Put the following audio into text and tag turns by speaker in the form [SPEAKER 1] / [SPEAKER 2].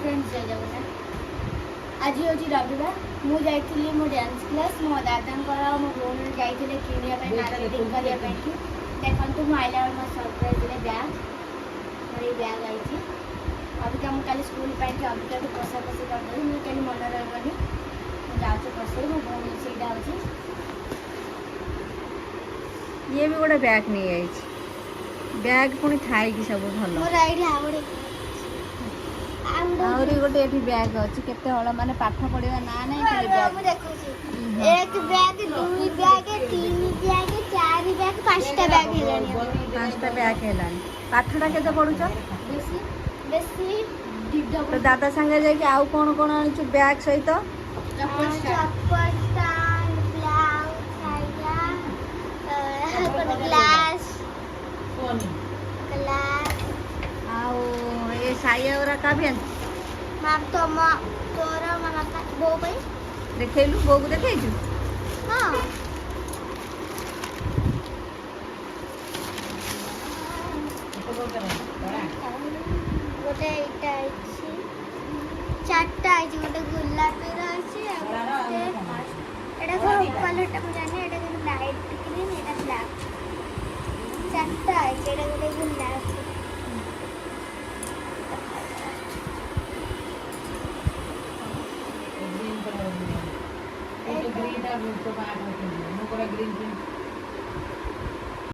[SPEAKER 1] Friends जय जगन्नाथ। आज हूँ रविवार मुझे जाइए मो डांस क्लास मो दादा मो भौणी जाइए किणा मार्केटिंग करने देखो मुझे आइला मो सरप्राइज दे बैग मोर ये बैग आई अबिका मुझे कल स्कूल अबिका भी कषा कषि करदेवी मुझे कहीं मन रही जाऊँ कषे मो भौणी सीटा हो
[SPEAKER 2] ये भी गोटे बैग नहीं आई बैग पुणी थाई कि सब भल आहरी गोटे ये बैग अच्छी केते हल माने पाठ पढ़ा ना नहीं खाली बैग
[SPEAKER 1] एक बैग दुई बैग तीन बैग चार बैग पांचटा बैग हेलानी
[SPEAKER 2] पांचटा बैग हेलानी पाठटा केते पढुछ
[SPEAKER 1] बेसी बेसी
[SPEAKER 2] तो दादा संगे जाके आउ कोन कोन आनिछु बैग सहित
[SPEAKER 1] चप्पल स्टैंड ब्लाउज साया ग्लास ग्लास
[SPEAKER 2] आउ ये साया ओरा का भी
[SPEAKER 1] मैम तो तोर मामा बो भाई
[SPEAKER 2] देखैलु बो को देखैछु
[SPEAKER 1] हां गोटे इटा आइछि चारटा आइछि गोटे गुलाबी रहछि एटा को कलरटा को जाने एटा को लाइट ग्रीन एटा ब्लैक चारटा आइछि एटा गोटे गुलाबी
[SPEAKER 3] ग्रीन कलर ग्रीन ग्रीन